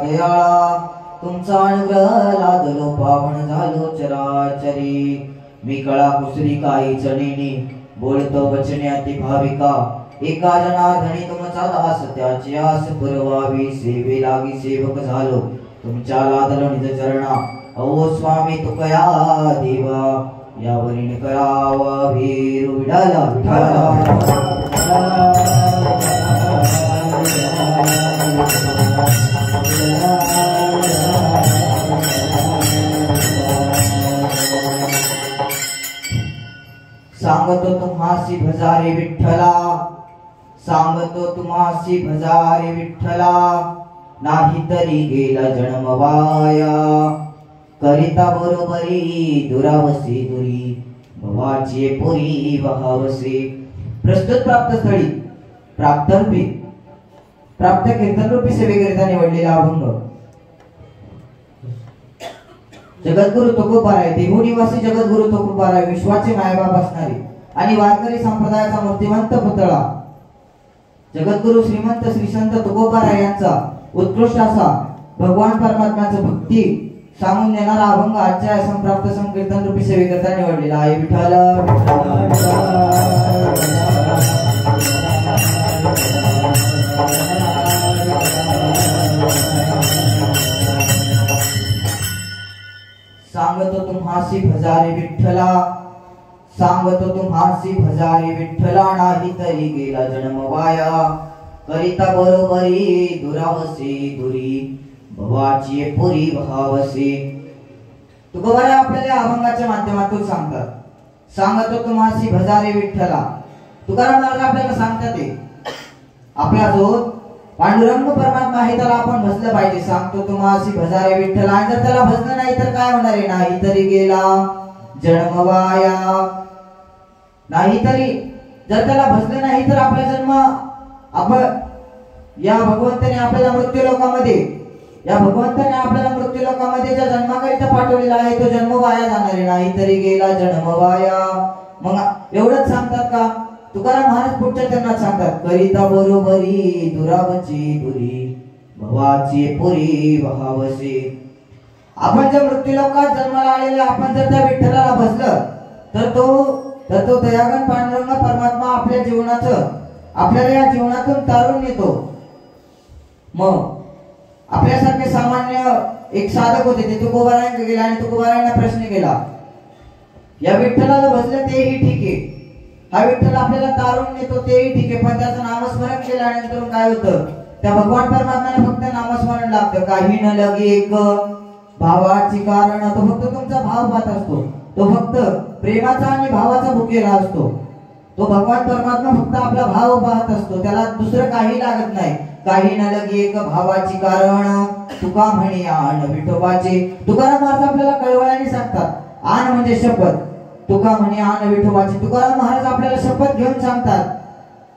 दयाळा तुमचा अनुग्रह लादलो पावन झालो चराचरी मी कळा कुसरी काही चणीनी बोलतो वचने अति भाविका एका जनार्दनी तुमचा दास त्याची आस पुरवावी सेवे लागी सेवक झालो तुमच्या लादलो निज चरणा ओ स्वामी तुकया देवा यावरील करावा वीर विठाला विठाला सांगतो तुम्हासी भजारे विठ्ठला सांगतो तुम्हासी भजारे विठ्ठला नाही तरी गेला जन्म वाया करिता बरोबरी दुरावसी दुरी भवाची पुरी वहावसे प्रस्तुत प्राप्त स्थळी प्राप्तरूपी प्राप्त कीर्तनरूपी सेवेकरिता निवडलेला अभंग जगद्गुरु तुकोबाराय देहू निवासी जगद्गुरु तुकोबाराय विश्वाचे मायबाप असणारे आणि वारकरी संप्रदायाचा मूर्तिवंत पुतळा जगद्गुरु श्रीमंत श्री संत तुकोबाराय यांचा उत्कृष्ट असा भगवान परमात्म्याचं भक्ती सांगून देणारा अभंग आजच्या संप्राप्त संकीर्तन रूपी सेवेकरिता निवडलेला आहे विठ्ठल सांगतो तुम्हासी भजारे विठ्ठला सांगतो तुम्हासी भजारे विठ्ठला नाही तरी गेला जन्म वाया करिता बरोबरी दुरावसी दुरी भवाची पुरी भावसे तुकोबाराय आपल्याला अभंगाच्या माध्यमातून सांगतात सांगतो तुम्हासी भजारे विठ्ठला तुकाराम महाराज आपल्याला सांगतात ते आपला जो पांडुरंग परमात्मा आहे त्याला आपण भजलं पाहिजे सांगतो तुम्हासी भजारे विठ्ठला आणि जर त्याला भजलं नाही तर काय होणार आहे नाही तरी गेला जन्म वाया नाही तरी जर त्याला भजलं नाही तर आपला जन्म आपण या भगवंताने आपल्याला मृत्यू लोकामध्ये या भगवंताने आपल्याला मृत्यू लोकामध्ये ज्या जन्माकरिता पाठवलेला आहे तो जन्म वाया जाणार आहे नाही तरी गेला जन्म वाया मग एवढंच सांगतात का तुकाराम महाराज पुढच्या चरणात सांगतात करिता बरोबरी दुरावची दुरी भवाची पुरी वहावसे आपण जर मृत्यू लोकात जन्माला आलेले आपण जर त्या विठ्ठलाला भजलं तर तो दयागण पांडुरंग परमात्मा आपल्या जीवनाचं आपल्याला या जीवनातून तारून येतो मग आपल्यासारखे सामान्य एक साधक होते ते तुकोबारायांकडे गेले आणि तुकोबारायांना प्रश्न केला या विठ्ठलाला भजलं तेही ठीक आहे हा विठ्ठल आपल्याला तारून नेतो तेही ठीक आहे पण त्याचं नामस्मरण केल्यानंतर काय होतं त्या भगवान परमात्म्याला फक्त नामस्मरण लागतं काही न लगे एक भावाची कारण तो फक्त तुमचा भाव पाहत असतो तो फक्त प्रेमाचा आणि भावाचा भुकेला असतो तो भगवान परमात्मा फक्त आपला भाव पाहत असतो त्याला दुसरं काही लागत नाही काही न लगे एक भावाची कारण तुका म्हणे आण विठोबाचे तुकाराम महाराज आपल्याला कळवळ्याने सांगतात आण म्हणजे शपथ तुका म्हणे आण विठोबाचे तुकाराम महाराज आपल्याला शपथ घेऊन सांगतात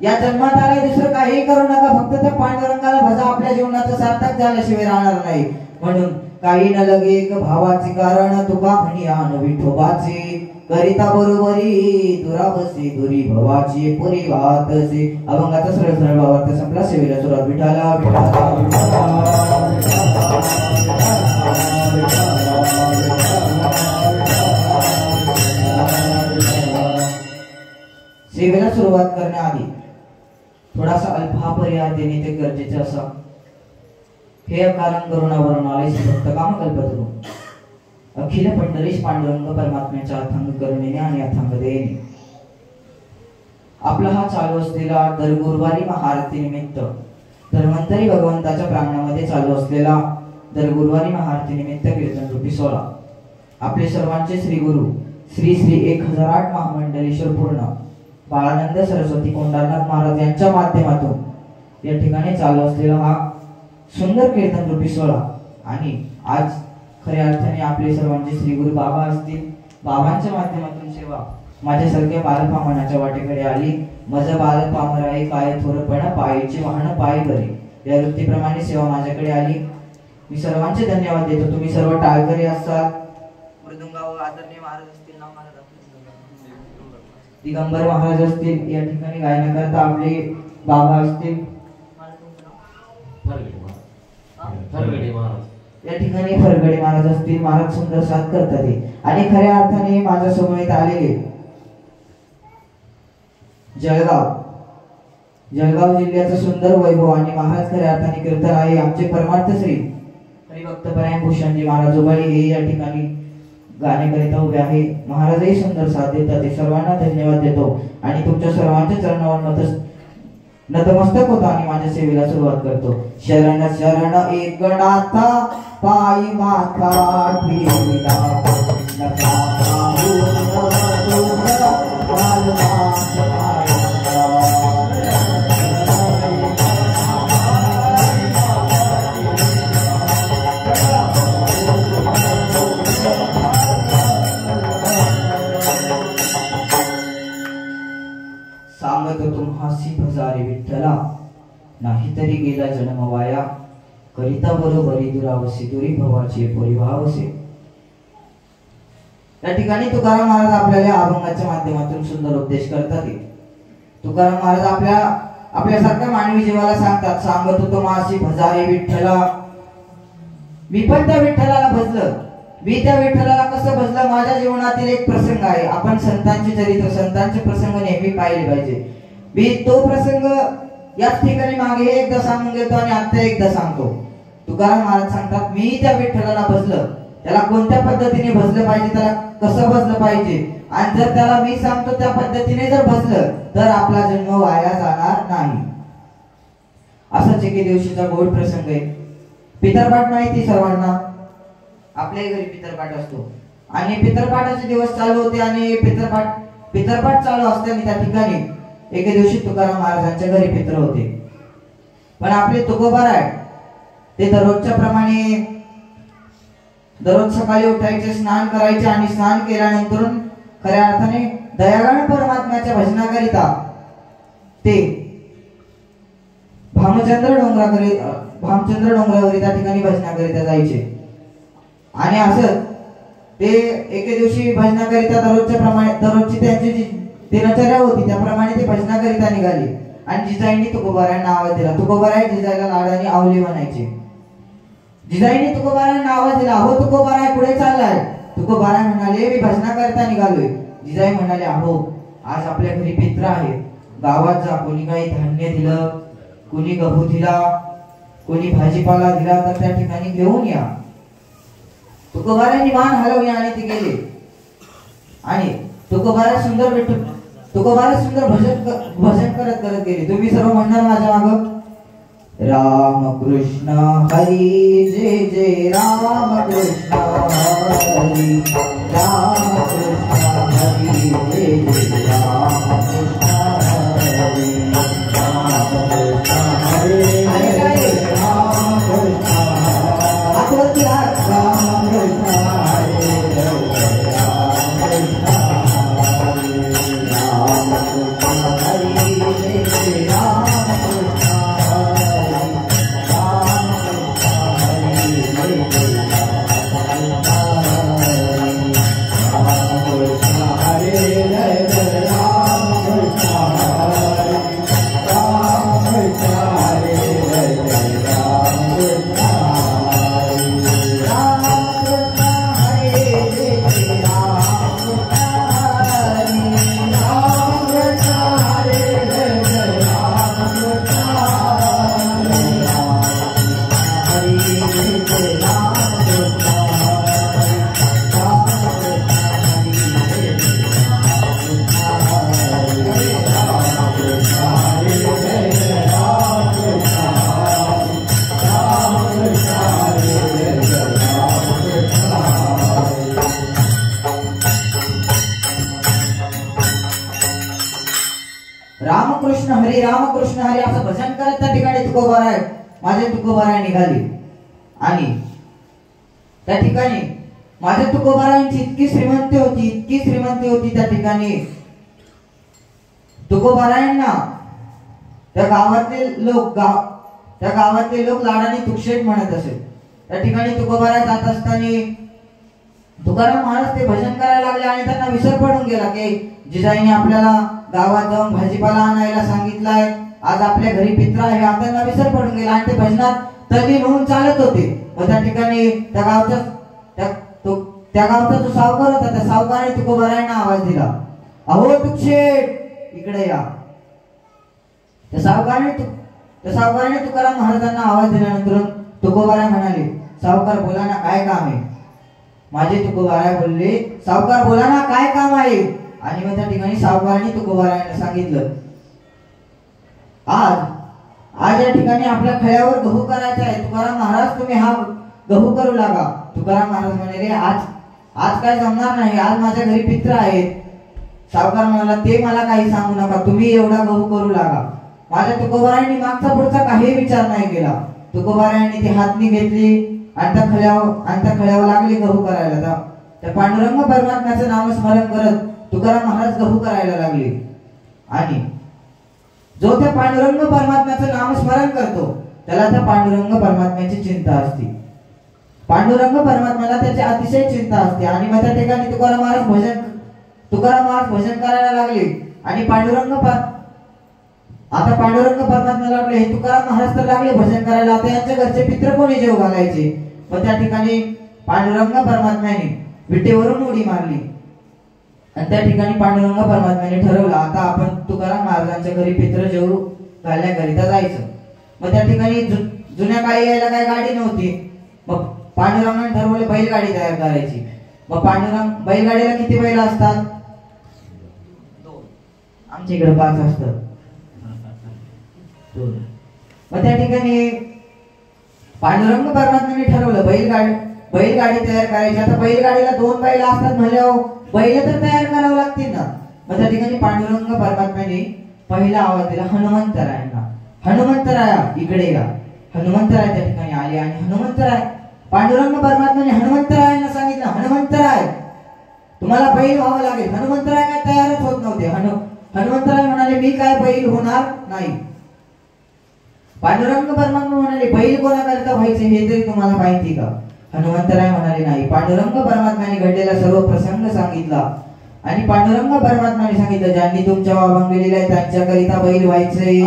या जन्मात आले दुसरं काही करू नका फक्त त्या पांडुरंगाला भजा आपल्या जीवनाचं सार्थक झाल्याशिवाय राहणार नाही म्हणून काही न लगे एक भावाचे कारण तुका म्हणे आण विठोबाचे करिता बरोबरी दुरावसी दुरी भवाची पुरी वाहतसे अभंगाचा सरळ सरळ भावार्थ संपला सेवेला सुरुवात विठाला सेवेला सुरुवात करण्याआधी थोडासा अल्पापर्याय देणे ते गरजेचे असा हे कारण करुणावरून आले भक्त काम कल्पतरू अखिल पंढरीश पांडुरंग परमात्म्याच्या अथांग करुणेने आणि अथांग दयेने आपला हा चालू असलेला दर गुरुवारी महाआरती निमित्त धन्वंतरी भगवंताच्या प्रांगणामध्ये चालू असलेला दर गुरुवारी महाआरती निमित्त कीर्तन रूपी सोहळा आपले सर्वांचे श्री गुरु श्री श्री 1008 महामंडलेश्वर पूर्ण बाळानंद सरस्वती कोंडारनाथ महाराज यांच्या माध्यमातून या ठिकाणी चालू असलेला हा सुंदर कीर्तन रूपी सोहळा आणि आज खऱ्या अर्थाने आपले सर्वांचे श्री गुरु बाबा असतील बाबांच्या माध्यमातून सेवा माझ्यासारख्या बालपामनाच्या वाटेकडे आली माझं बालपामर आहे काय थोरपणा पायीचे वाहन पाय बरे या वृत्तीप्रमाणे सेवा माझ्याकडे आली मी सर्वांचे धन्यवाद देतो तुम्ही सर्व टाळकरी असाल मृदुंगाव आदरणीय महाराज असतील नाव महाराज दिगंबर महाराज असतील या ठिकाणी गायनाकरता आपले बाबा असतील फरगडे महाराज या ठिकाणी फरगडे महाराज असतील. महाराज सुंदर साथ करतात हे. आणि खऱ्या अर्थाने माझ्या समोर आलेले जळगाव जिल्ह्याचं सुंदर वैभव आणि महाराज खऱ्या अर्थाने कीर्तन आहे आमचे परमार्थ श्री हरिभक्त परायण भूषणजी महाराज उबाळे हे या ठिकाणी गाण्याकरिता उभे आहे. महाराजही सुंदर साथ देतात. ते सर्वांना धन्यवाद देतो आणि तुमच्या सर्वांच्या चरणावर नतमस्तक होतो आणि माझ्या सेवेला सुरुवात करतो. शरण शरण एक नाथा पायी माथा ठेविला सांगतो तुम्हासी भजारे विठ्ठला नाही तरी गेला जन्म वाया करिता बरोबरी दुरावसे दुरी भवाचे परिभावसे. या ठिकाणी तुकाराम महाराज आपल्याला अभंगाच्या माध्यमातून सुंदर उपदेश करतात. तुकाराम महाराज आपल्यासारख्या मानवी जीवाला सांगतात सांगतो तुम्हासी भजारे विठ्ठला. मी पण त्या विठ्ठलाला भजलं. मी त्या विठ्ठलाला कसं भजलं माझ्या जीवनातील एक प्रसंग आहे. आपण संतांचे चरित्र संतांचे प्रसंग नेहमी पाहिले पाहिजे. मी तो प्रसंग याच ठिकाणी मागे एकदा सांगून घेतो आणि आता एकदा सांगतो. तुकाराम महाराज सांगतात मी त्या विठ्ठलाला भजलं. त्याला कोणत्या पद्धतीने भजलं पाहिजे त्याला कसं भजलं पाहिजे आणि जर त्याला मी सांगतो त्या पद्धतीने जर भजलं तर आपला जन्म वाया जाणार नाही. असाच एके दिवशीचा गोड प्रसंग आहे. पितरपाठ माहिती सर्वांना. आपल्या घरी पितरपाठ असतो आणि पितरपाठाचे दिवस चालू होते आणि पितरपाठ चालू असताना त्या ठिकाणी एके दिवशी तुकाराम महाराजांच्या घरी पितर होते. पण आपले तुकोबाराय ते दररोजच्या प्रमाणे दररोज सकाळी उठायचे स्नान करायचे आणि स्नान केल्यानंतर खऱ्या अर्थाने दयाळू परमात्म्याच्या भजनाकरिता ते भामचंद्र डोंगरावरी त्या ठिकाणी भजनाकरिता जायचे. आणि असं ते एके दिवशी भजनाकरिता दररोजची त्यांची जी दिनचर्या होती त्याप्रमाणे ते भजनाकरिता निघाले आणि जिजाईंनी तुकोबारायांना आवाज दिला. तुकोबाराय जिजाईला लाडाने आवली म्हणायचे. जिजाईंनी तुकोबारायांना आवाज दिला. अहो तुकोबाराय कुठे चाललाय? तुकोबाराय म्हणाले मी भजनाकरिता निघालोय. जिजाई म्हणाले अहो आज आपल्या घरी पित्र आहे. गावात जा. कोणी काही धान्य दिलं कोणी गहू दिला कोणी भाजीपाला दिला तर त्या ठिकाणी घेऊन या. तुकोबारायांनी मान हलवली आणि ते गेले. आणि तुकोबाराय सुंदर भजन करत गेले. तुम्ही सर्व म्हणणार माझ्या माग राम कृष्ण हरी जय जय राम कृष्ण हरी राम कृष्ण हरी जय जय राम कृष्ण हरी राम कृष्ण हरी राम कृष्ण आकृती राम कृष्ण हरी रामकृष्ण हरी असं भजन करत त्या ठिकाणी तुकोबाराय माझे तुकोबाराय निघाले. आणि त्या ठिकाणी माझ्या तुकोबारायांची इतकी श्रीमंती होती त्या ठिकाणी तुकोबारायांना त्या गावातले लोक लाडाने तुकशेट म्हणत असे. त्या ठिकाणी तुकोबाराय जात असताना तुकाराम महाराज ते भजन करायला लागले आणि त्यांना विसर पडून गेला की जिजाईने आपल्याला गावात जाऊन भाजीपाला आणायला सांगितलाय. आज आपल्या घरी पित्र आहे. त्यांना विसर पडून गेला आणि ते भजनात तल्लीन होऊन चालत होते. मग त्या ठिकाणी त्या गावचा जो सावकार होता त्या सावकाराने तुकोबारायांना आवाज दिला, अहो तुकशेठ इकडे या. त्या सावकाराने तुकाराम महाराजांना आवाज दिल्यानंतर तुकोबाराय म्हणाले, सावकार बोला ना काय काम आहे. माझे तुकोबाराय बोलले, सावकार बोला ना काय काम आहे. आणि मग त्या ठिकाणी सावकाराने तुकोबारायांना सांगितलं, आज या ठिकाणी आपल्या खळ्यावर गहू करायचा आहे. तुकाराम महाराज तुम्ही हा गहू करू लागा. तुकाराम महाराज म्हणाले, आज काय जमणार नाही, आज माझ्या घरी पित्र आहेत. सावकार म्हणाला, ते मला काही सांगू नका, तुम्ही एवढा गहू करू लागा. माझ्या तुकोबारायांनी मागचा पुढचा काही विचार नाही केला. तुकोबारायांनी ती हातनी घेतली आणि त्या खळ्यावर लागले गहू करायला. त्या पांडुरंग परमात्म्याचं नामस्मरण करत तुकाराम महाराज गहू करायला लागले. आणि जो त्या पांडुरंग परमात्म्याचं नामस्मरण करतो त्याला त्या पांडुरंग परमात्म्याची चिंता असते. पांडुरंग परमात्म्याला त्याची अतिशय चिंता असते. आणि मग त्या ठिकाणी तुकाराम महाराज भजन करायला लागले. आणि पांडुरंग परमात्म्याला लागले, हे तुकाराम महाराज तर लागले भजन करायला, आता यांच्या घरचे पित्र कोणी जेव घालायचे. मग त्या ठिकाणी पांडुरंग परमात्म्याने विटेवरून उडी मारली. आणि त्या ठिकाणी पांडुरंग परमात्म्याने ठरवलं, आता आपण तुकाराम महाराजांच्या घरी पित्र जेवू घालण्याकरिता जायचं. मग त्या ठिकाणी जुन्या काळी यायला काही गाडी नव्हती. मग पांडुरंगाने ठरवलं बैलगाडी तयार करायची. मग बैलगाडीला किती बैल असतात? 2. आमच्या इकडे 5 असतात. मग त्या ठिकाणी पांडुरंग परमात्म्याने ठरवलं बैलगाडी तयार करायची. आता बैलगाडीला 2 बैल असतात म्हणल्यावर बैल तर तयार करावं लागतील ना. मग त्या ठिकाणी पांडुरंग परमात्म्याने पहिला आवाज दिला हनुमंतरायांना, हनुमंतराया इकडे या. हनुमंतराय त्या ठिकाणी आले. आणि हनुमंतराय पांडुरंग परमात्म्याने हनुमंतरायांना सांगितलं, हनुमंतराय तुम्हाला बैल व्हावं लागेल. हनुमंतराय काय तयारच होत नव्हते. हनुमंतराय म्हणाले, मी काय बैल होणार नाही. पांडुरंग परमात्मा म्हणाले, बैल कोणाकरता व्हायचे हे तरी तुम्हाला माहिती का? हनुमंतराय म्हणाले, नाही. पांडुरंग परमात्म्याने घडलेला सर्व प्रसंग सांगितला. आणि पांडुरंग परमात्म्याने सांगितलं, ज्यांनी तुमच्या वाहून गेलेला आहे त्यांच्याकरिता बैल व्हायचे.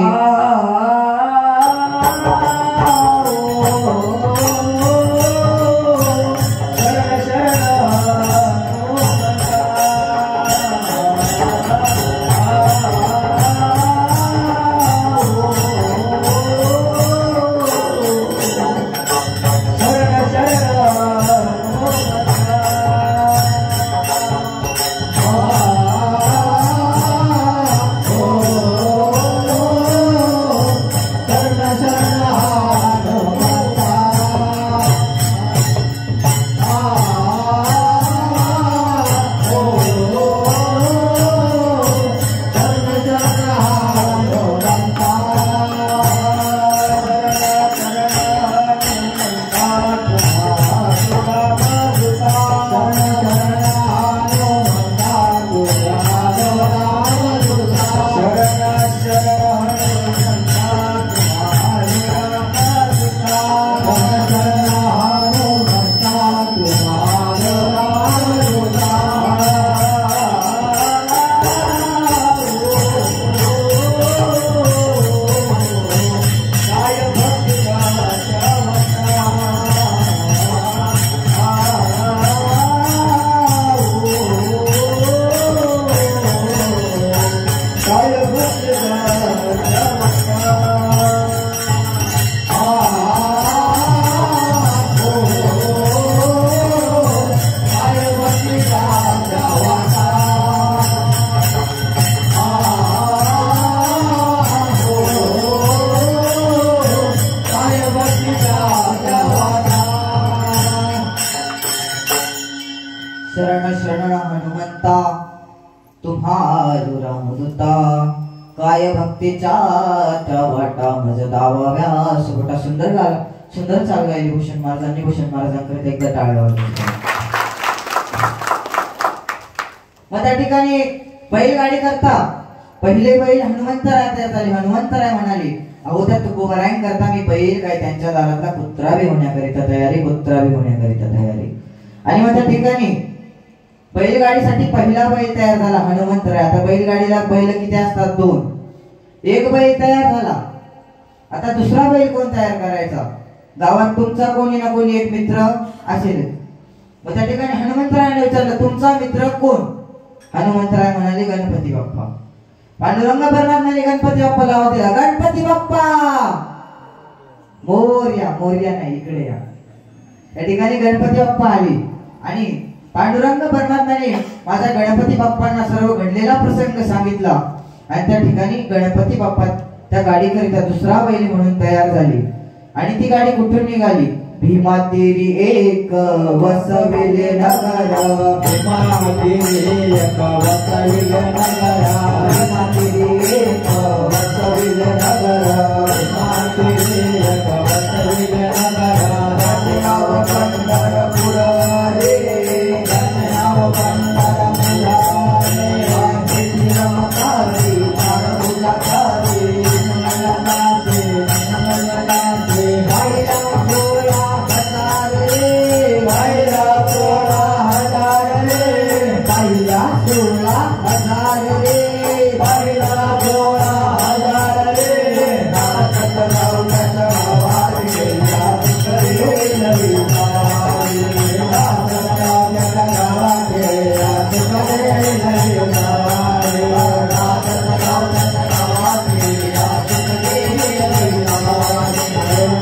शरण हनुमंता तुम्हारू रामदूता, काय भक्तीच्या वाटा मज दावाव्या. सुबटा सुंदर चाल गायली भूषण महाराजांकडे एकदा टाळ्या वाजवल्या. मग त्या ठिकाणी बैलगाडी करता पहिले बैल हनुमंतराय तयार झाले. हनुमंतराय म्हणाले, अहो त्या तुकोबारायन करता मी बैल काय त्यांच्या दारातला कुत्रा बी होण्याकरिता तयारी. आणि मग त्या ठिकाणी बैलगाडीसाठी पहिला बैल तयार झाला हनुमंतराय. आता बैलगाडीला बैल किती असतात? 2. एक बैल तयार झाला. आता दुसरा बैल कोण तयार करायचा? गावात तुमचा कोणी ना कोणी एक मित्र असेल. मग त्या ठिकाणी हनुमंतरायाने विचारलं तुमचा मित्र कोण? हनुमंतराय म्हणाले गणपती बाप्पा. पांडुरंग परमात्म्याने गणपती बाप्पाला आवाज दिला, गणपती बाप्पा मोरया. मोरया नाही, इकडे या. त्या ठिकाणी गणपती बाप्पा आले आणि पांडुरंग परमात्म्याने माझ्या गणपती बाप्पांना सर्व घडलेला प्रसंग सांगितला आणि त्या ठिकाणी गणपती बाप्पा त्या गाडीकरिता दुसरा बैल म्हणून तयार झाली आणि ती गाडी कुठून निघाली? भीमा तेरी एक वसविले नगर, भीमा तेरी एक वसविले नगर, भीमा तेरी एक वसविले नगर, भीमा तेरी एक वसविले नगर. नाव पंढरपूर रे, नाव पंढरपूर रे, रमकारी मारुजाकारी नंदनाचे नंदनाचे गायला गोळा हजार रे, गायला गोळा हजार रे, गायला गोळा हजार रे, गायला गोळा हजार रे. नाचत गावण्यात आवाज गेला करे नवी गावारी, नाचत गावण्यात गावात गेला करे नवी गावारी, नाचत गावण्यात गावात गेला करे नवी गावारी,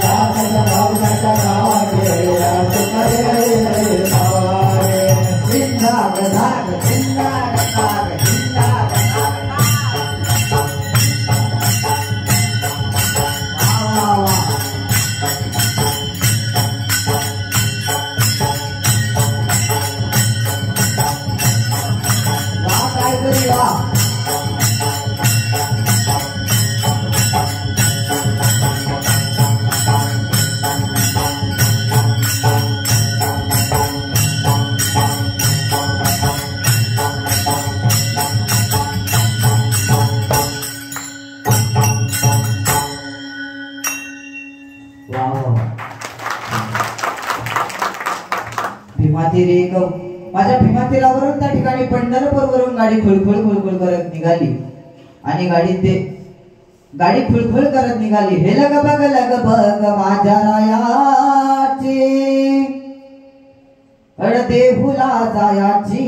नाचत गावण्यात गावात गेला करे नवी गावारी. झिंगाग झाग झिंगाग झाग झिंगाग झाग. वा वा वा काय तरी वा. भीमाती रे एक माझ्या भीमातीरावरून त्या ठिकाणी पंढरपूरवरून गाडी खुळखुळ खुळखुळ करत निघाली आणि गाडी खुळखुळ करत निघाली. हे लग बग माझ्या रायाची देहुला जायाची,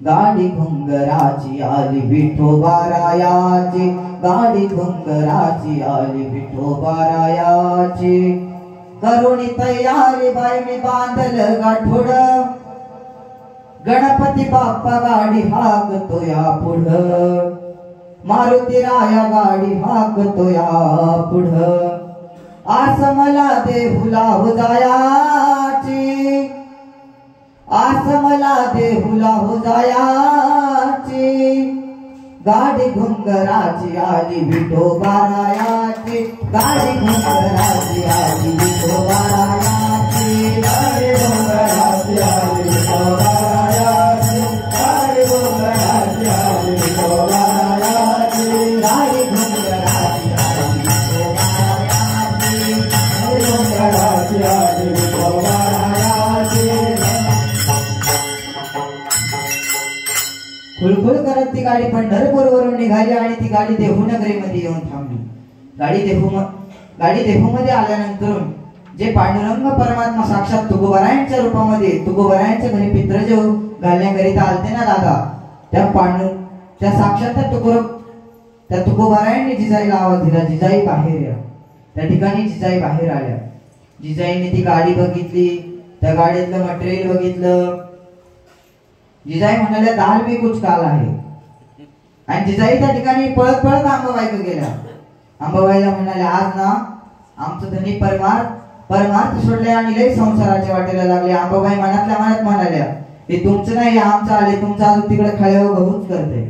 गाडी घुंगराची आली विठोबारायाची, गाडी घुंगराची आली विठोबारायाची. करुणी तयारी बाई मी बांधल गाठोड, गणपती बाप्पा गाडी हाकतो या पुढ, मारुती राया गाडी हाकतो या पुढ. आस मला देहुला हो जायाची, आस मला देहुला हो जायाची, गाडी घुंगराची आली विठोबारायाची, गाडी घुंगराची आली विठोबारायाची, गाडी घुंगराची आली विठोबारायाची, गाडी घुंगराची आली विठोबारायाची, गाडी घुंगराची आली विठोबारायाची, गाडी घुंगराची आली विठोबारायाची. खुळखुळ करत ती गाडी पंढरपूरवरून निघाली आणि ती गाडी देहूनगरीमध्ये येऊन थांबली. गाडी देहूमध्ये आल्यानंतर जे पांडुरंग परमात्मा साक्षात तुकोबारायांच्या रूपामध्ये तुकोबारायांच्या घरी पितृजेव घालण्याकरिता आलते ना दादा, त्या साक्षात त्या तुकोबारायांनी जिजाईला आवाज दिला, जिजाई बाहेर या. त्या ठिकाणी जिजाई बाहेर आल्या. जिजाईने ती गाडी बघितली, त्या गाडीतलं मटेरियल बघितलं. जिजाई म्हणाल्या दाल भी कुछ काला आहे. आणि जिजाई त्या ठिकाणी पळत पळत अंबाबाईकडे गेल्या. अंबाबाईला म्हणाल्या आज ना आमचं धनी परमार्थ सोडले आणि लय संसाराच्या वाटेला लागले. अंबाबाई मनातल्या मनात म्हणाल्या ते तुमचं नाही आमचं आले, तुमचं अजून तिकडे खळ्यावर गहूच करते,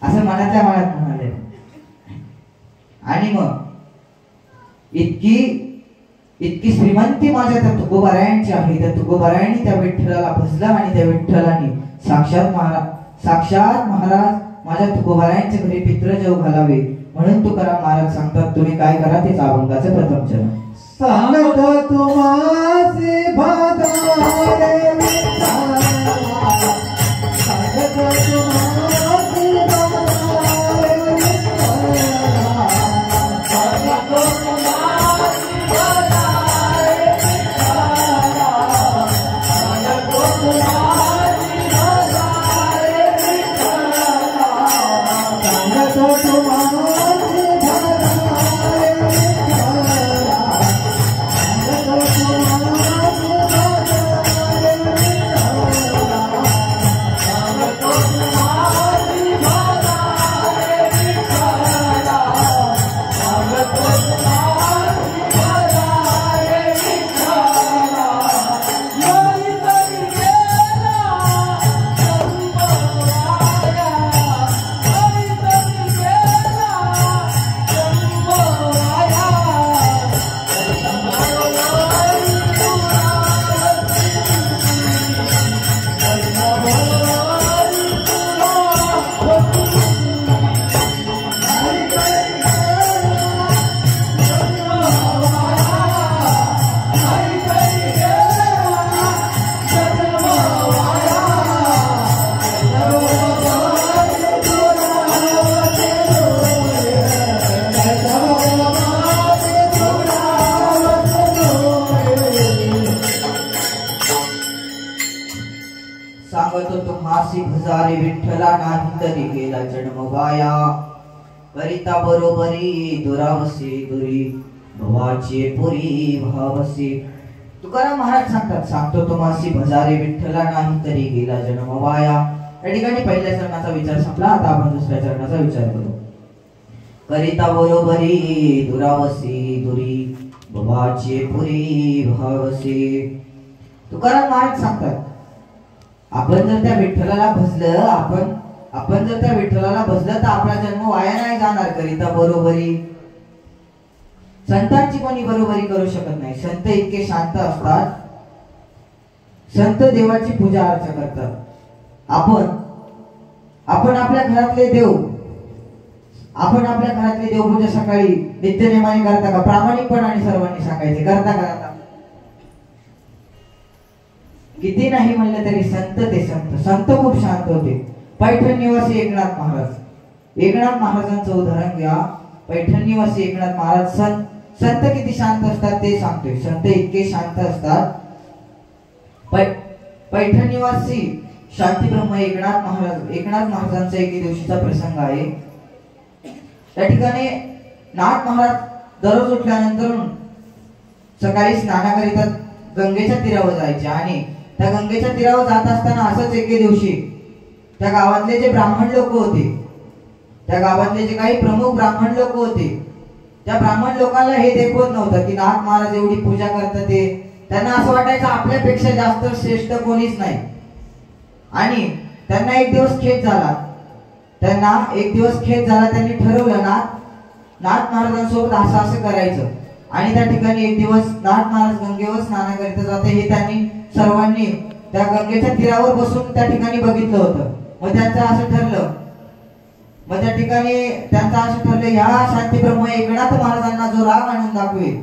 असं मनातल्या मनात म्हणाले. आणि मग इतकी श्रीमंती माझ्या त्या तुकोबारायांची आहे. त्या तुकोबारायांनी त्या विठ्ठलाला भजला आणि त्या विठ्ठलाने साक्षात महाराज माझ्या तुकोबारायांच्या घरी पितृजेव घालावे म्हणून तुकाराम महाराज सांगतात तुम्ही काय करा ते अभंगाचे प्रथम चरण. सांगत तुम्हासी भादारे विठ्ठला, सांगत तुम्हासी भादारे विठ्ठला, सांगत तुम्हासी सांगतो तुम्हासी भजारे विठ्ठला नाही तरी गेला जन्म वाया करिता बरोबरी दुरावसी दुरी भवाची पुरी भावसी तुकाराम महाराज सांगतात सांगतो तुम्हासी भजारे विठ्ठला नाही तरी गेला जन्म वाया। या ठिकाणी पहिल्या चरणाचा विचार संपला, आता आपण दुसऱ्या चरणाचा विचार करू। करिता बरोबरी दुरावसी दुरी भवाची पुरी भावसी तुकाराम महाराज सांगतात आपण जर त्या विठ्ठलाला भजलं आपण जर त्या विठ्ठलाला भजलं तर आपला जन्म वाया नाही जाणार। करिता बरोबरी संतांची कोणी बरोबरी करू शकत नाही। संत इतके शांत असतात, संत देवाची पूजा अर्चा करतात। आपण आपल्या घरातले देवपूजा सकाळी नित्यनेमाने करता का? प्रामाणिकपणाने सर्वांनी सांगायचे करता का? किती नाही म्हणलं तरी संत खूप शांत होते। पैठण निवासी एकनाथ महाराजांचं उदाहरण घ्या। पैठण निवासी एकनाथ महाराज संत किती शांत असतात ते सांगतोय। संत इतके शांत असतात। पैठण निवासी शांतीब्रह्म एकनाथ महाराजांचा एके दिवशीचा प्रसंग आहे। त्या ठिकाणी नाथ महाराज दररोज उठल्यानंतर सकाळी स्नानाकरिता गंगेच्या तीरावर जायचे आणि त्या गंगेच्या तीरावर जात असताना असंच एके दिवशी त्या गावातले जे ब्राह्मण लोक होते, त्या गावातले जे काही प्रमुख ब्राह्मण लोक होते, त्या ब्राह्मण लोकांना हे देखवत नव्हतं की नाथ महाराज एवढी पूजा करतात ते। त्यांना असं वाटायचं आपल्यापेक्षा जास्त श्रेष्ठ कोणीच नाही। आणि त्यांना एक दिवस खेद झाला, त्यांनी ठरवलं नाथ महाराजांसोबत असं करायचं। आणि त्या ठिकाणी एक दिवस नाथ महाराज गंगेवर स्नानाकरिता जाते हे त्यांनी सर्वांनी त्या गंगेच्या तीरावर बसून त्या ठिकाणी बघितलं होतं। मग त्यांचं असं ठरलं ह्या शांतीब्रह्म एकनाथ महाराजांना जो राग आणून दाखवेल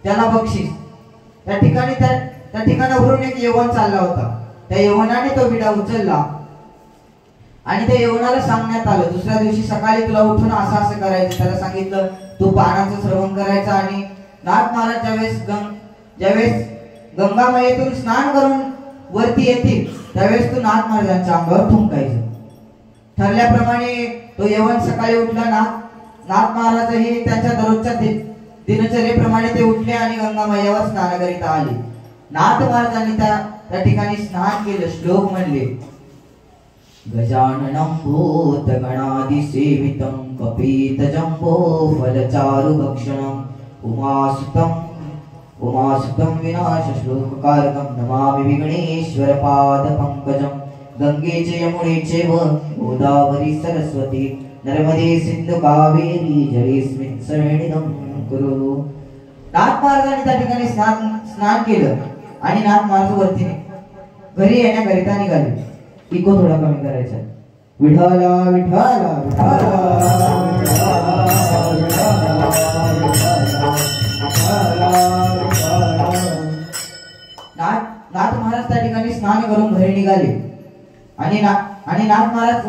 त्याला बक्षीस। त्या ठिकाणावरून एक यवन चालला होता। त्या यवनाने तो विडा उचलला आणि त्या यवनाला सांगण्यात आलं दुसऱ्या दिवशी सकाळी तुला उठून असं करायचं। त्याला सांगितलं तू पानाचं श्रवण करायचं आणि नाथ महाराज ज्यावेळेस गंगामायेतून स्नान करून वरती येतील त्यावेळेस तू नाथ महाराजांच्या अंगावर थुंकायचं। ठरल्याप्रमाणे तो यवन सकाळी उठला। नाथ महाराजही त्यांच्या दररोजच्या दिनचर्येप्रमाणे ते उठले आणि गंगामायेवर स्नानाकरिता आले। नाथ महाराजांनी त्या ठिकाणी स्नान केलं। श्लोक म्हणले गजाननं भूतगणादि सेवितं कपीत जम्बो फलचारु भक्षणं उमासुतं विनाश श्लोककारकं नमामि विघ्नेश्वर पाद पंकजं। गंगे च यमुने चैव गोदावरी सरस्वती नर्मदे सिंधु कावेरी जलेस्मिन् सन्निधिं कुरु। नाथ महाराजांनी त्या ठिकाणी स्नान केलं आणि नाथ महाराज वरती घरी येण्याकरिता निघाले। इको थोडा कमी करायचा। विठाला विठाला नाथ महाराज त्या ठिकाणी स्नान करून घरी निघाले आणि नाथ महाराज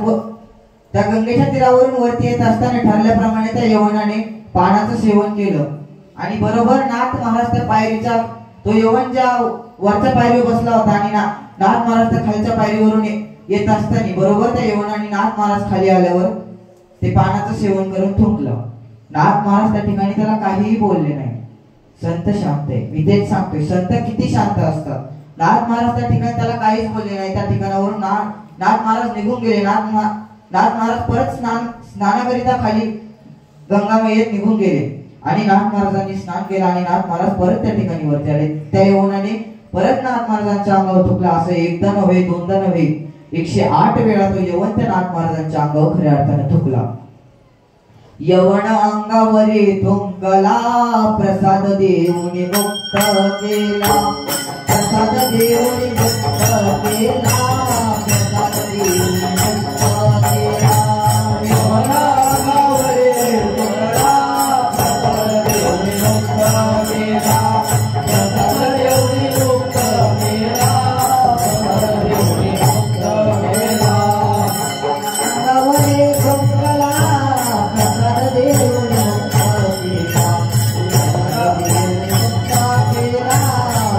त्या गंगेच्या तीरावरून वरती येत असताना ठरल्याप्रमाणे त्या यवनाने पानाचं सेवन केलं आणि बरोबर नाथ महाराज त्या पायरीच्या तो यवन ज्या वरच्या पायरीवर बसला होता आणि नाथ महाराज त्या खालच्या पायरीवरून येत असताना बरोबर त्या यवनाने नाथ महाराज खाली आल्यावर ते पानाचं सेवन करून थुंकलं। नाथ महाराज त्या ठिकाणी त्याला काहीही बोलले नाही। संत शांत आहे। मी तेच सांगतोय संत किती शांत असतात। नाथ महाराज त्या ठिकाणी त्याला काहीच बोलले नाही। त्या ठिकाणावरून नाथ महाराज निघून गेले। नाथ महाराज परत स्नानाकरिता खाली गंगामायेत निघून गेले आणि नाथ महाराजांनी स्नान केलं आणि नाथ महाराज परत त्या ठिकाणी वरती आले। त्या यवनाने परत नाथ महाराजांच्या अंगावर थुंकला। असं एकदा नव्हे दोनदा नव्हे 108 वेळा तो यवन त्या नाथ महाराजांच्या अंगावर खऱ्या अर्थाने थुंकला। यवन अंगावरी थुंकला प्रसाद देऊनी मुक्त केला। प्रसाद देऊनी मुक्त केला। प्रसाद देऊनी मुक्त केला। यवन अंगावरी थुंकला प्रसाद देऊनी मुक्त केला। प्रसाद देऊनी मुक्त केला। प्रसाद देऊनी मुक्त केला। अंगावरी थुंकला प्रसाद देऊनी मुक्त केला। प्रसाद देऊनी मुक्त केला।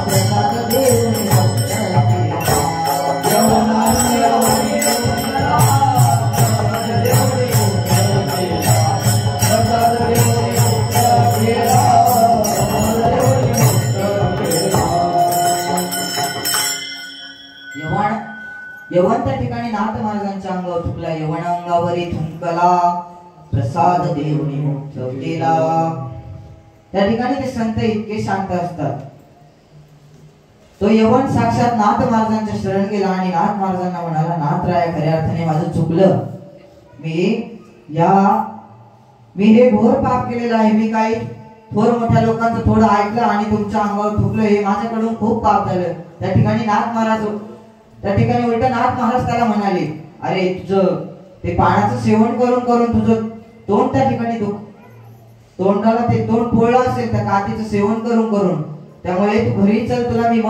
प्रसाद देऊनी मुक्त यवन त्या ठिकाणी नाथ महाराजांच्या अंगावर थुकला, यवन अंगावरी थुंकला, प्रसाद देऊनी मुक्त केला. त्या ठिकाणी ते संत इतके शांत असतात. तो यवन साक्षात नाथ महाराजांच्या शरण गेला आणि नाथ महाराजांना म्हणाला, नाथराया खऱ्या अर्थाने माझं चुकलं, मी हे घोर पाप केलेलं आहे. मी काही थोर मोठ्या लोकांचं थोडं ऐकलं आणि तुमच्या अंगावर थुकलं, हे माझ्याकडून खूप पाप झालं. त्या ठिकाणी नाथ महाराज उलट नाथ महाराज त्याला म्हणाले, अरे तुझं ते पाण्याचं सेवन करून करून तुझं तोंड त्या ठिकाणी तोंडाला ते तोंड पोळलं असेल त्या कातीचं सेवन करून करून, त्यामुळे तू घरी चल, तुला मी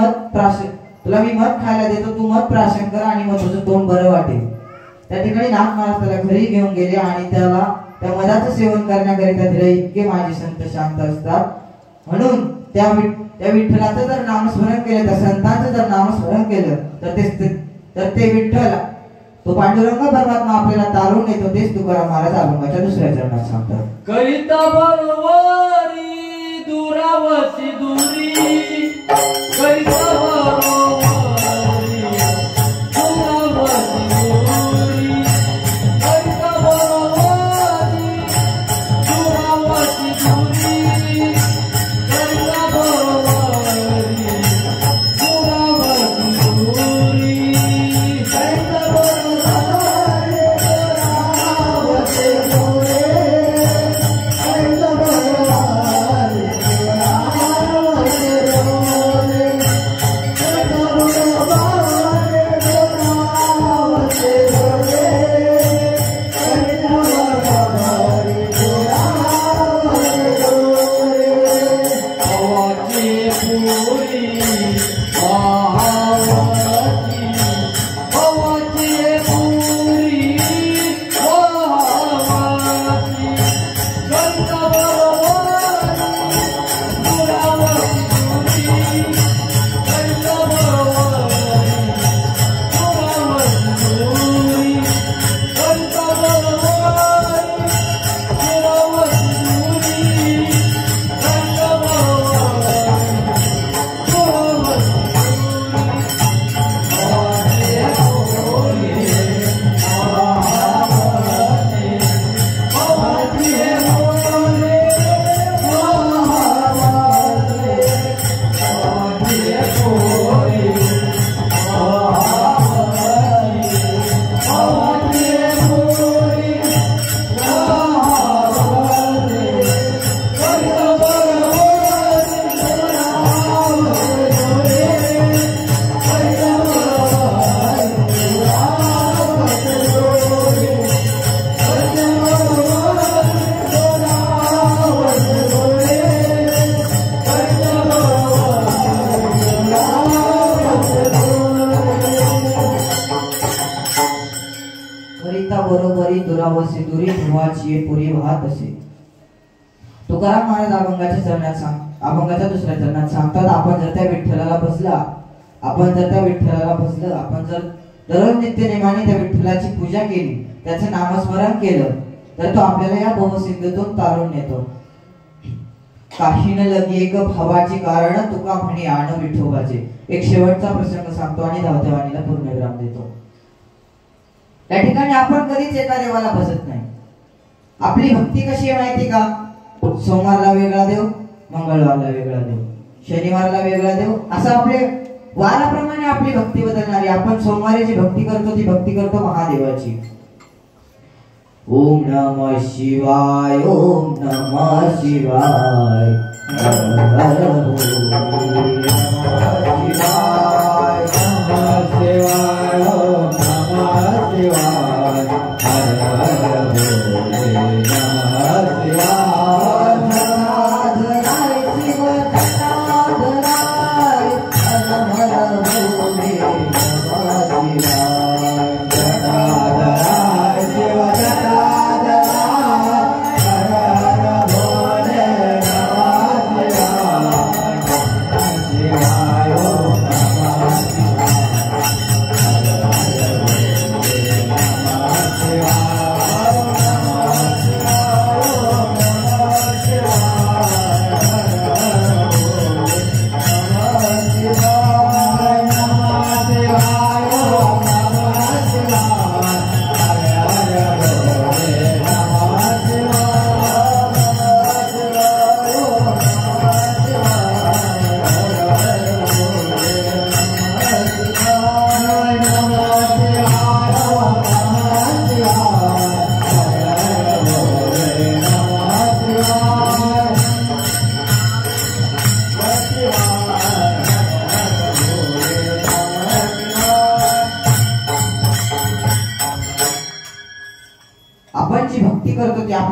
मध खायला देतो, तू मध प्राशन कर आणि मग तुझं तोंड बरं वाटेल. त्या ठिकाणी नाथ महाराज त्याला घरी घेऊन गेले आणि त्याला त्या मधाचं सेवन करण्याकरिता दिले. इतके माझे संत शांत असतात. म्हणून त्या विठ्ठलाचं जर नामस्मरण केलं, त्या संतांचं जर नामस्मरण केलं तर ते विठ्ठल तो पांडुरंग परमात्मा आपल्याला तारून येतो. तेच तुकाराम महाराज अभंगाच्या दुसऱ्या चरणात सांगतात. करिता बरोबरी दुरावसी दुरी, करिता तुकाराम महाराज अभंगाच्या दुसऱ्या चरणात सांगतात. आपण जर त्या विठ्ठलाला बसलं, आपण जर दररोज नित्यनेमाने त्या विठ्ठलाची पूजा केली, त्याचं नामस्मरण केलं, तर तो आपल्याला या भवसिंधूतून तारून नेतो. काही न लगी एक भावाची कारण तुका म्हणे आण विठोबाचे. एक शेवटचा प्रसंग सांगतो आणि धावत्या वाणीला पूर्णविराम देतो. त्या ठिकाणी आपण कधीच एका देवाला बसत नाही. आपली भक्ती कशी आहे माहिती का? सोमवारला वेगळा देव, मंगळवारला वेगळा देव, शनिवारला वेगळा देव, असं आपले वाराप्रमाणे आपली भक्ती बदलणारी. आपण सोमवारी जी भक्ती करतो ती भक्ती करतो महादेवाची. ओम नमः शिवाय, ओम नमः शिवाय, हर हर भोले नमः शिवाय, नमः शिवाय, ओम नमः शिवाय, हर हर भोले नमः शिवाय. Oh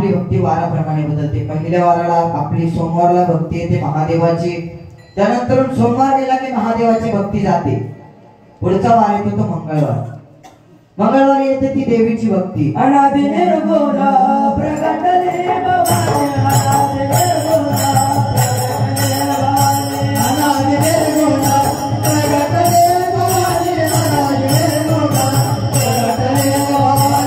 आपली भक्ती वाराप्रमाणे बदलते. पहिल्या वाराला आपली सोमवारला भक्ती येते महादेवाची, त्यानंतर सोमवार गेला की महादेवाची भक्ती जाते. पुढचा वार येतो तो मंगळवार. मंगळवारी येते ती देवीची भक्ती. अनादि निर्गुण प्रगटले भवानी, अनादि निर्गुण अनादि निर्गुण प्रगटले भवानी, अनादि निर्गुण प्रगटले भवानी.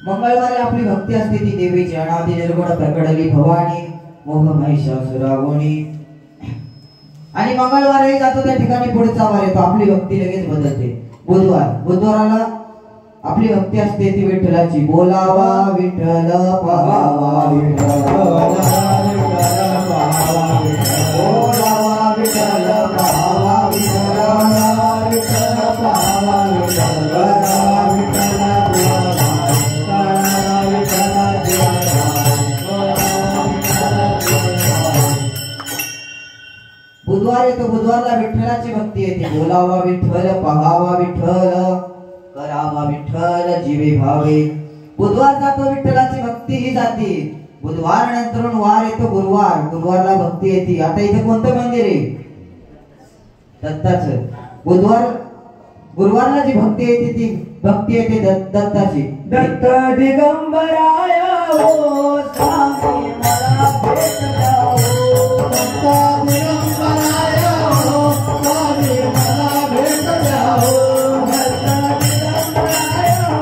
मंगळवारी आपली भक्ती असते ती देवीची. अनादि निर्गुण प्रकटली भवानी, मोह महिषासुरावणी. आणि मंगळवारही जातो त्या ठिकाणी पुढचा वार येतो, आपली भक्ती लगेच बदलते. बुधवाराला आपली भक्ती असते ती विठ्ठलाची. बोलावा विठ्ठल पहावा विठ्ठल, बोलावा विठ्ठल पहावा बुधवार येतो, बुधवारला विठ्ठलाची भक्ती येते. बोलावा विठ्ठल पहावा विठ्ठल, करावा विठ्ठल जीवे भावे. बुधवार जातो विठ्ठलाची भक्ती ही जाते. बुधवार नंतर वार येतो गुरुवार, गुरुवारला भक्ती येते. आता इथे कोणतं मंदिर आहे? दत्ताचं. गुरुवारला जी भक्ती येते ती भक्ती येते दत्ताची. दत्त दिगंबराय हो स्वामी मला भेट द्या हो, दत्त दिगंबराय हो स्वामी मला भेट द्या हो, दत्त दिगंबराय हो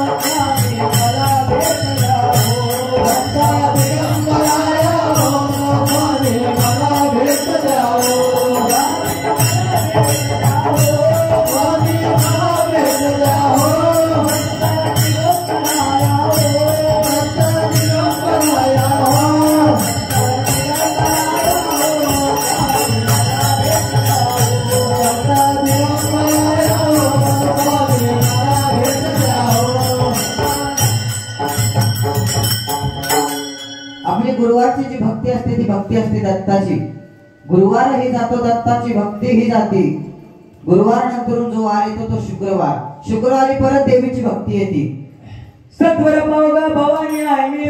स्वामी मला भेट द्या हो, दत्त दिगंबराय हो स्वामी मला भेट द्या हो, स्वामी मला भेट द्या हो. आपली गुरुवारची जी भक्ती असते ती भक्ती असते दत्ताची. गुरुवार ही जातो दत्ताची भक्ती ही जाते. गुरुवार नंतर जो वार येतो तो शुक्रवार. शुक्रवारी परत देवीची भक्ती येते. सत्वर पावगा भवानी आहे मी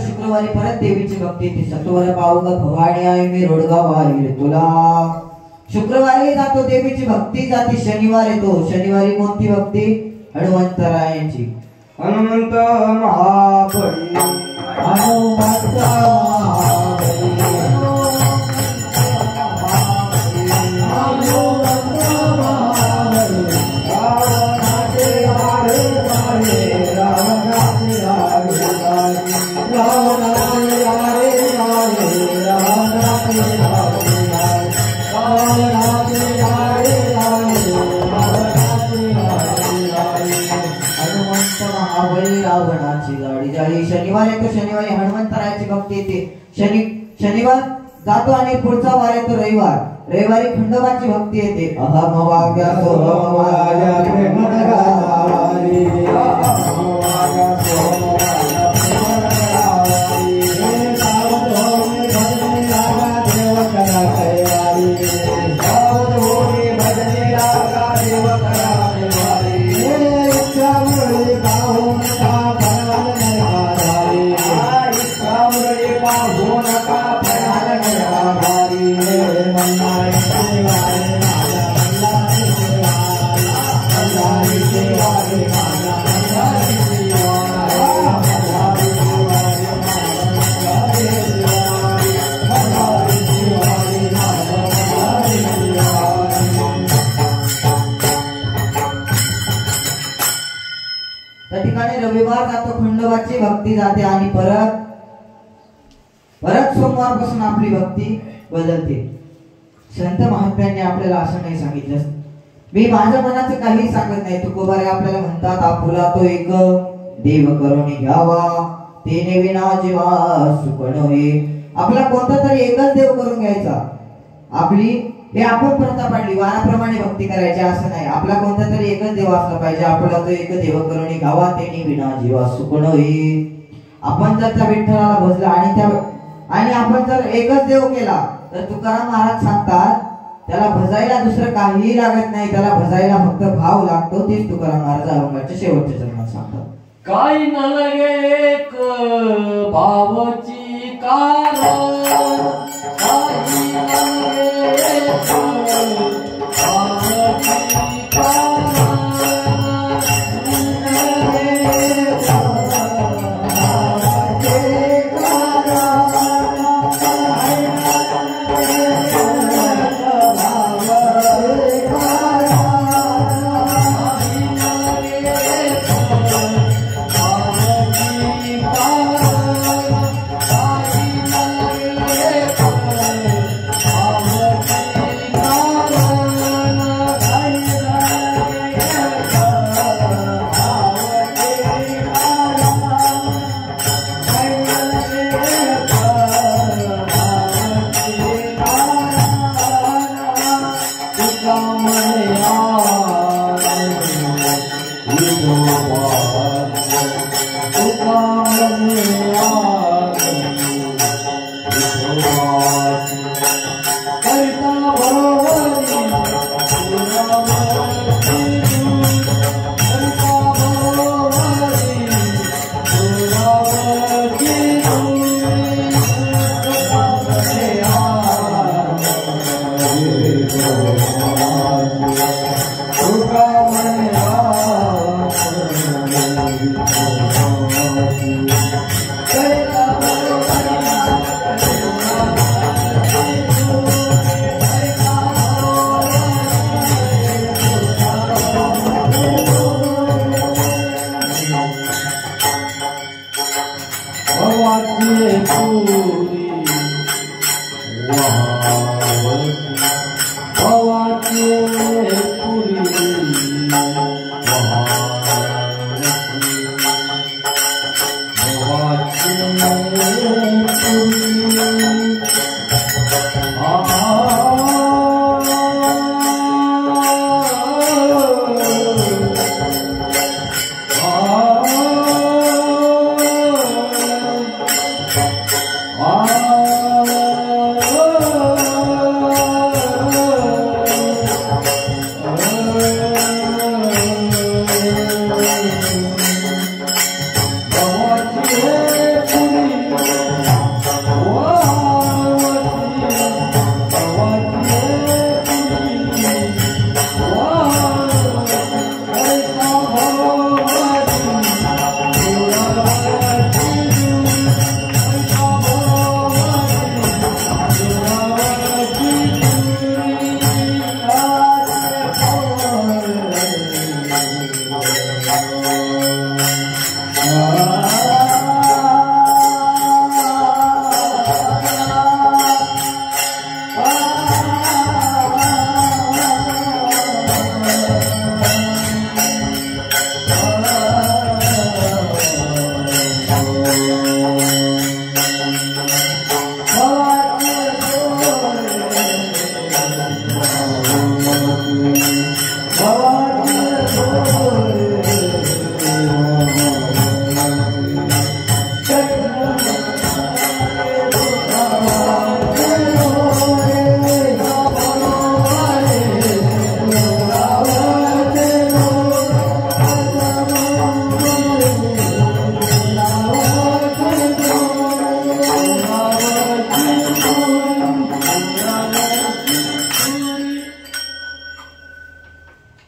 शुक्रवारी परत देवीची भक्ती ती. सत्वर पावगा भवानी आहे मी रोडगाव आहे तुला. शुक्रवारी जातो देवीची भक्ती जाते. शनिवार येतो. शनिवारी कोणती भक्ती? हनुमंतरायांची. हनुमंत महाबळी, हनुमंत महाबळी, रावणाची गाडी जाळी. शनिवार जातो आणि पुढचा वार येतो रविवार. रविवारी खंडोबाची भक्ती येते. अहम वाग्या सोहम वाग्या प्रेमनगारी, अहम वाग्या सोहम वाग्या प्रेमनगारी, हे सावध होणे भजने लागा देव करा तयारी, सावध होणे भजने लागा देव करा तयारी, हे इच्छामुळे पाहू नका फळाल नरकाधारी, इच्छामुळे पाहू नका फळाल नरकाधारी, मल्हारी सेवारे माझा मल्हारी सेवारे, मल्हारी सेवारे माझा मल्हारी सेवारे, मल्हारी सेवारे माझा मल्हारी सेवारे, मल्हारी सेवारे माझा मल्हारी सेवारे. त्या ठिकाणी रविवार जातो, खंडोबाची भक्ती जाते आणि परत सोमवारपासून आपली भक्ती बदलते. संत महात्म्यांनी आपल्याला असं नाही सांगितलं. मी माझ्या मनाचं काही सांगत नाही. तुकोबारे आपल्याला म्हणतात, आपुला तो एक देव करून घ्यावा, तेने विना जीवा सुख नव्हे. आपला कोणता तरी एकच देव करून घ्यायचा. आपली हे आपण प्रथा पाडली, वाराप्रमाणे भक्ती करायची असं नाही. आपला कोणता तरी एकच देव असला पाहिजे. आपला तो एक देव करून घ्यावा, तेने विना जीवा सुख नव्हे. आपण जर त्या विठ्ठलाला भजला आणि आपण जर एकच देव केला तर तुकाराम महाराज सांगतात, त्याला भजायला दुसरं काहीही लागत नाही, त्याला भजायला फक्त भाव लागतो. तेच तुकाराम महाराज अभंगाच्या शेवटच्या चरणात सांगतात. काही न लगे एक भावची कारण, काही न लगे एक भावची कारण, भवानी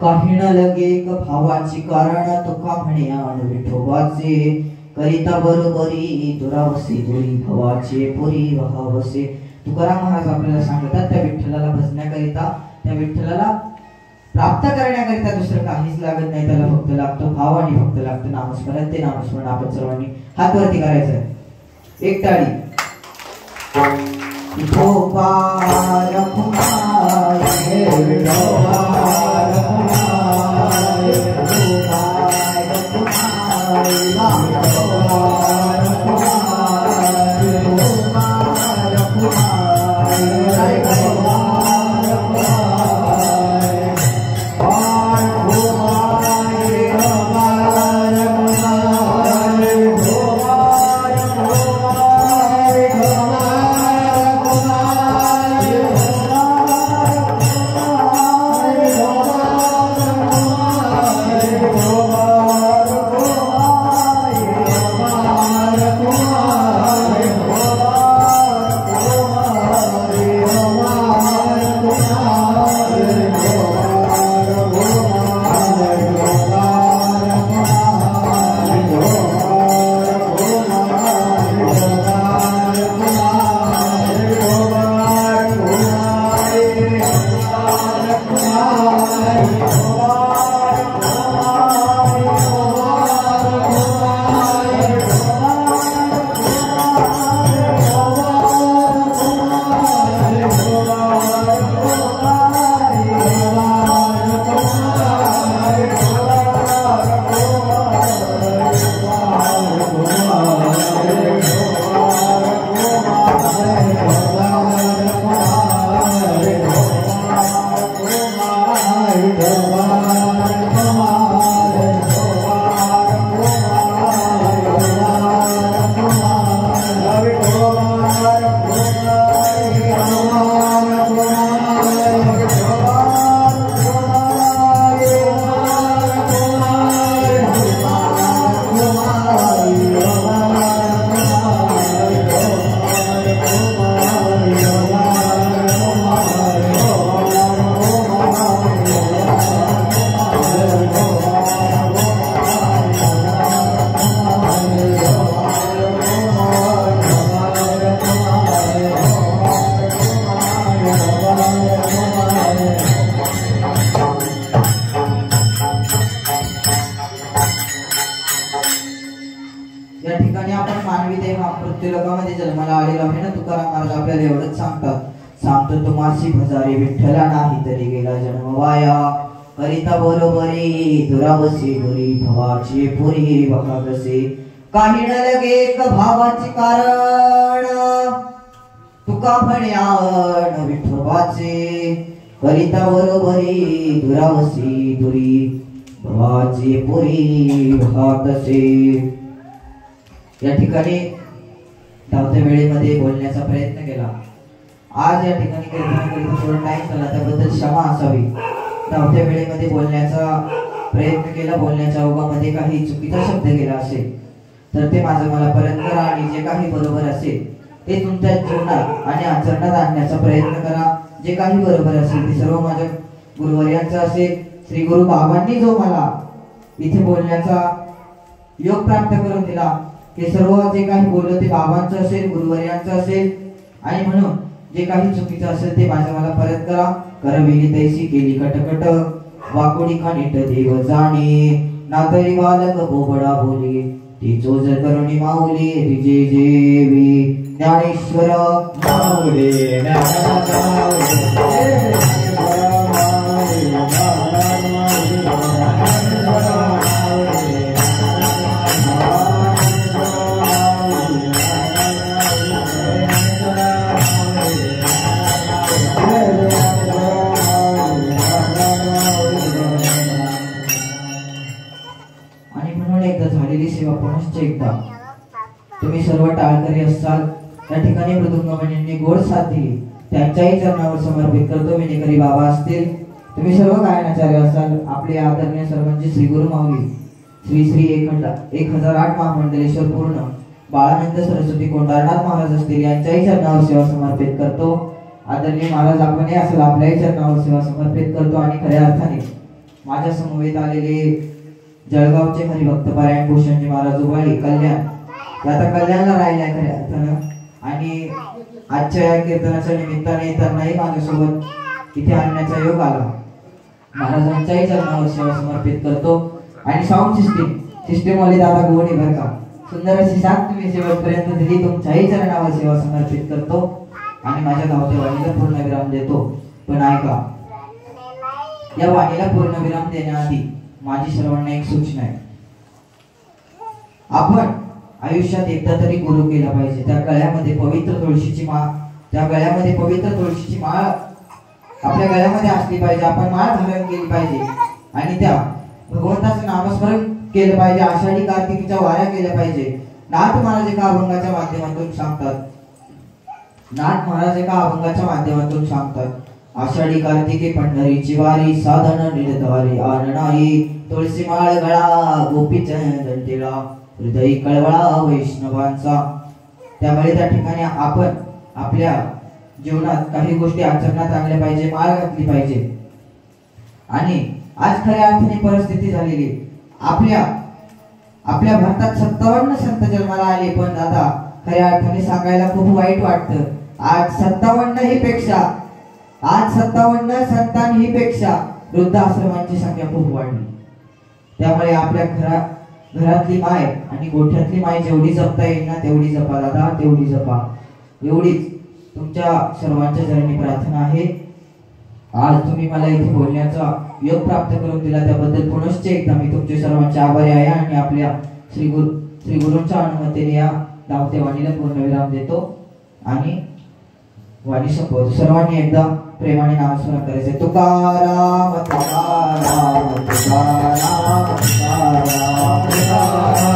काही न लगे एक भावाची कारण तुका म्हणे आण विठोबाचे करिता बरोबरी दुरावसे दुरी भवाचे पुरी वहावसे. तुकाराम महाराज आपल्याला सांगतात त्या विठ्ठलाला भजण्याकरिता त्या विठ्ठलाला प्राप्त करण्याकरिता दुसरं काहीच लागत नाही. त्याला फक्त लागतो भाव आणि फक्त लागतं नामस्मरण. ते नामस्मरण आपण सर्वांनी हात वरती करायचं. एक टाळी. विठोबा रखुमाई विठोबा रखुमाई विठोबा रखुमाई विठोबा रखुमाई विठोबा रखुमाई विठोबा या ठिकाणी आपण मानवी देह मृत्यू लोकामध्ये जन्माला आलेलो आहे ना. तुकाराम महाराज आपल्याला एवढंच सांगतात. सांगतो तुम्हासी भजारी विठ्ठला नाही तरी गेला जन्म वाया करिता बरोबरी दुरावसे दुरी भवाचे पुरी वहागसे. काही न लगे एक भावाचे कारण तुका म्हणे आण विठोबाचे करिता बरोबरी दुरावसे दुरी भवाचे पुरी वहागसे. या ठिकाणी धावत्या वेळेमध्ये बोलण्याचा प्रयत्न केला. आज या ठिकाणी कीर्तनाकरिता थोडा टाइम झाला त्याबद्दल क्षमा असावी. धावत्या वेळेमध्ये बोलण्याचा प्रयत्न केला. बोलण्याच्या ओघामध्ये काही चुकीचा शब्द गेला असेल तर ते माझं मला परत करा आणि जे काही बरोबर असेल ते तुमच्या जीवनात आणि आचरणात आणण्याचा प्रयत्न करा. जे काही बरोबर असेल ते सर्व माझ्या गुरुवर्यांचं असेल. श्री गुरु बाबांनी जो मला इथे बोलण्याचा योग प्राप्त करून दिला ते सर्व जे काही बोललो ते बाबांचं असेल गुरुवर्यांचं असेल. आणि म्हणून जे काही चुकीचं असेल ते माझ्या मला परत करा. करविली तैसी केली कटकट वाकोडी खानीट देव जाणे नातरी बालक बोबडा बोले ती चोज करुणी माऊली तिचे जेवी ज्ञानेश्वर माऊली असाल त्या ठिकाणी मृदुंगमणींनी गोड साथ दिली त्यांच्याही चरणावर समर्पित करतो. विनेकरी बाबा असतील, तुम्ही सर्व गायनाचार्य असाल, आपले आदरणीय सर्वांचे श्री गुरु माऊली श्री श्री 1008 महामंडलेश्वर पूर्ण बाळानंद सरस्वती कोंडारनाथ महाराज असतील यांच्याही चरणावर सेवा समर्पित करतो. आदरणीय महाराज आपणही असेल आपल्याही चरणावर सेवा समर्पित करतो. आणि खऱ्या अर्थाने माझ्या समवेत आलेले जळगावचे हरिभक्त पारायण भूषणजी महाराज उभाळी कल्याण, आता कल्याणला राहिलाय खऱ्या अर्थानं. आणि आजच्या या कीर्तनाच्या निमित्ताने त्यांनाही माझ्यासोबत इथे आणण्याचा योग आला. महाराजांच्याही चरणावर सेवा समर्पित करतो. आणि साऊंड सिस्टीम वाले दादा गोवणे बरं का, सुंदर अशी साथ तुम्ही शेवटपर्यंत दिली. तुमच्याही चरणावर सेवा समर्पित करतो आणि माझ्या धावत्या वाणीला पूर्णविराम देतो. पण ऐका, या वाणीला पूर्णविराम देण्याआधी माझी सर्वांना एक सूचना आहे. आपण आयुष्यात एकदा तरी गुरु केला पाहिजे. त्या गळ्यामध्ये पवित्र तुळशीची माळ आपल्या गळ्यामध्ये असली पाहिजे. आपण माळ धारण केली पाहिजे आणि त्या भगवंताचं नामस्मरण केलं पाहिजे. आषाढी कार्तिकीच्या वाऱ्या केल्या पाहिजे. नाथ महाराज एका अभंगाच्या माध्यमातून सांगतात आषाढी कार्तिकी पंढरीची वारी साधन निर्धारी आणणारी तुळशी माळ गळा गोपीचंद टिळा हृदय कळवळा वैष्णवांचा. त्यामुळे त्या ठिकाणी आपण आपल्या जीवनात काही गोष्टी आचरणात आणल्या पाहिजे, माळ घातली पाहिजे. आणि आज खऱ्या अर्थाने परिस्थिती झालेली आपल्या भारतात 57 संत जन्माला आले. पण दादा खऱ्या अर्थाने सांगायला खूप वाईट वाटतं. आज 57 संतांहीपेक्षा वृद्धाश्रमांची संख्या खूप वाढली. त्यामुळे आपल्या घरातली माय आणि गोठ्यातली माय जेवढी जपता येईल ना तेवढी जपा दादा, तेवढी जपा. एवढीच तुमच्या सर्वांच्या चरणी प्रार्थना आहे. आज तुम्ही मला इथे बोलण्याचा योग प्राप्त करून दिला त्याबद्दल पुनश्च एकदा मी तुमचे सर्वांचे आभारी आहे. आणि आपल्या श्री गुरूंच्या अनुमतीने या धावत्या वाणीला पूर्णविराम देतो आणि वाणी संपवतो. सर्वांनी एकदा प्रेमाने नामस्मरण करायचे. तुकाराम तुकाराम तुकाराम तुकाराम तुकाराम